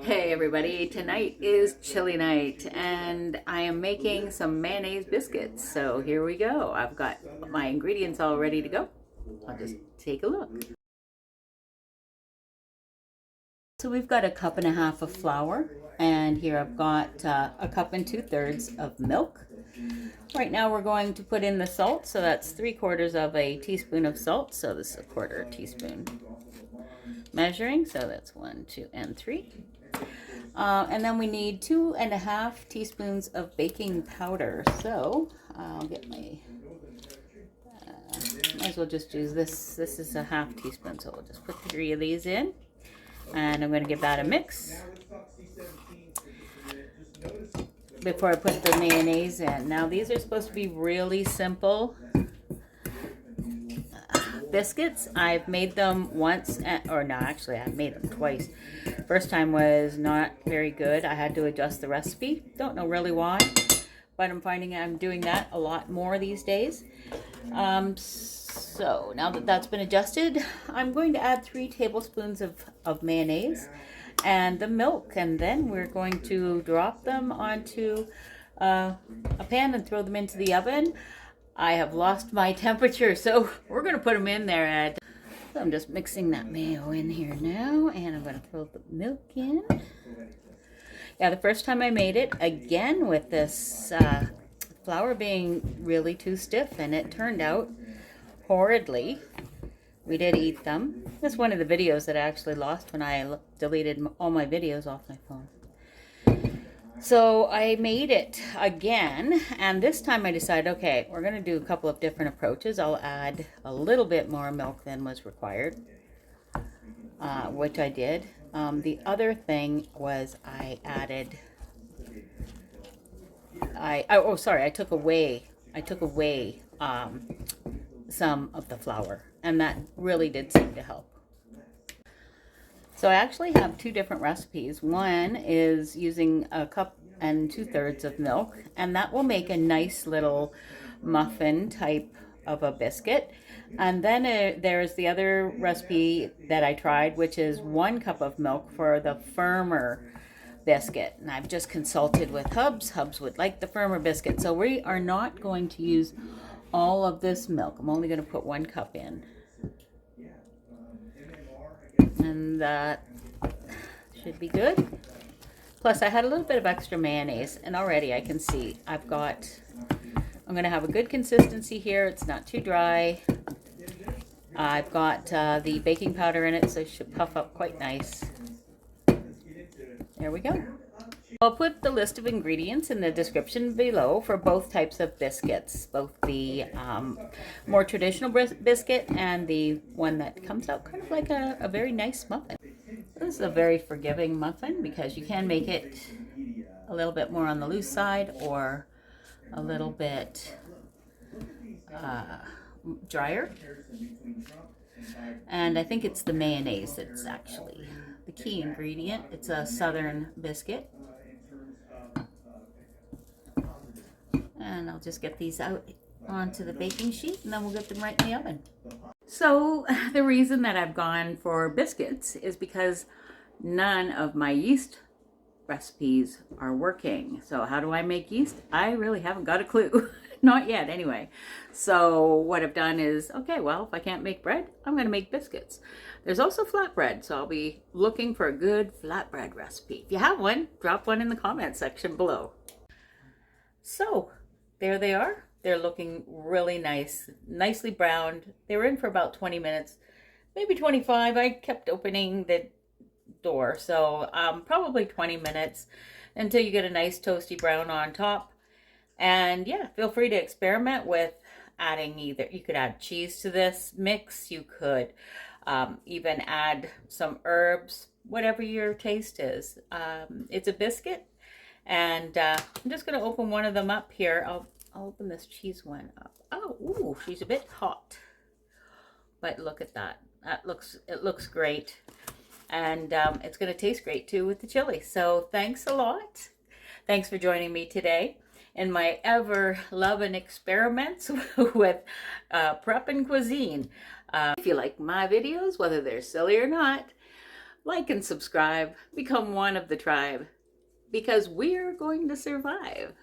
Hey everybody, tonight is chili night and I am making some mayonnaise biscuits. So here we go. I've got my ingredients all ready to go. I'll just take a look. So we've got a cup and a half of flour, and here I've got a cup and 2/3 of milk. Right now we're going to put in the salt, so that's 3/4 of a teaspoon of salt. So this is a 1/4 teaspoon measuring, so that's 1, 2, and 3. And then we need 2½ teaspoons of baking powder. So I'll get my, might as well just use this. This is a ½ teaspoon, so we'll just put 3 of these in. And I'm going to give that a mix before I put the mayonnaise in. Now these are supposed to be really simple biscuits. I've made them once, or no, actually I've made them twice. First time was not very good. I had to adjust the recipe. Don't know really why, but I'm finding I'm doing that a lot more these days. So now that that's been adjusted, I'm going to add 3 tablespoons of mayonnaise and the milk, and then we're going to drop them onto a pan and throw them into the oven. I have lost my temperature, so we're going to put them in there. So I'm just mixing that mayo in here now, and I'm going to throw the milk in. Yeah, the first time I made it, again with this flour being really too stiff, and it turned out horridly. We did eat them. That's one of the videos that I actually lost when I deleted all my videos off my phone. So I made it again, and this time I decided, okay, we're going to do a couple of different approaches. I'll add a little bit more milk than was required, which I did. The other thing was I took away some of the flour, and that really did seem to help. So I actually have 2 different recipes. One is using a cup and 2/3 of milk, and that will make a nice little muffin type of a biscuit. And then there's the other recipe that I tried, which is 1 cup of milk for the firmer biscuit. And I've just consulted with Hubs. Hubs would like the firmer biscuit. So we are not going to use all of this milk. I'm only going to put 1 cup in. And that should be good. Plus I had a little bit of extra mayonnaise, and already I can see I'm going to have a good consistency here. It's not too dry. I've got the baking powder in it, so it should puff up quite nice. There we go. I'll put the list of ingredients in the description below for both types of biscuits, both the more traditional biscuit and the one that comes out kind of like a very nice muffin. This is a very forgiving muffin because you can make it a little bit more on the loose side or a little bit drier. And I think it's the mayonnaise that's actually the key ingredient. It's a southern biscuit. And I'll just get these out onto the baking sheet, and then we'll get them right in the oven. So the reason that I've gone for biscuits is because none of my yeast recipes are working. So how do I make yeast? I really haven't got a clue. Not yet anyway. So what I've done is, okay, well, if I can't make bread, I'm going to make biscuits. There's also flatbread, so I'll be looking for a good flatbread recipe. If you have one, drop one in the comment section below. So there they are. They're looking really nice, nicely browned. They were in for about 20 minutes, maybe 25. I kept opening the door, so probably 20 minutes until you get a nice toasty brown on top. And yeah, feel free to experiment with adding you could add cheese to this mix. You could even add some herbs, whatever your taste is. It's a biscuit, and I'm just going to open one of them up here. I'll open this cheese one up. Oh, ooh, she's a bit hot, but look at that. It looks great, and it's going to taste great too with the chili. So thanks a lot. Thanks for joining me today in my ever-loving experiments with prep and cuisine. If you like my videos, whether they're silly or not, Like and subscribe. Become one of the tribe. Because we're going to survive.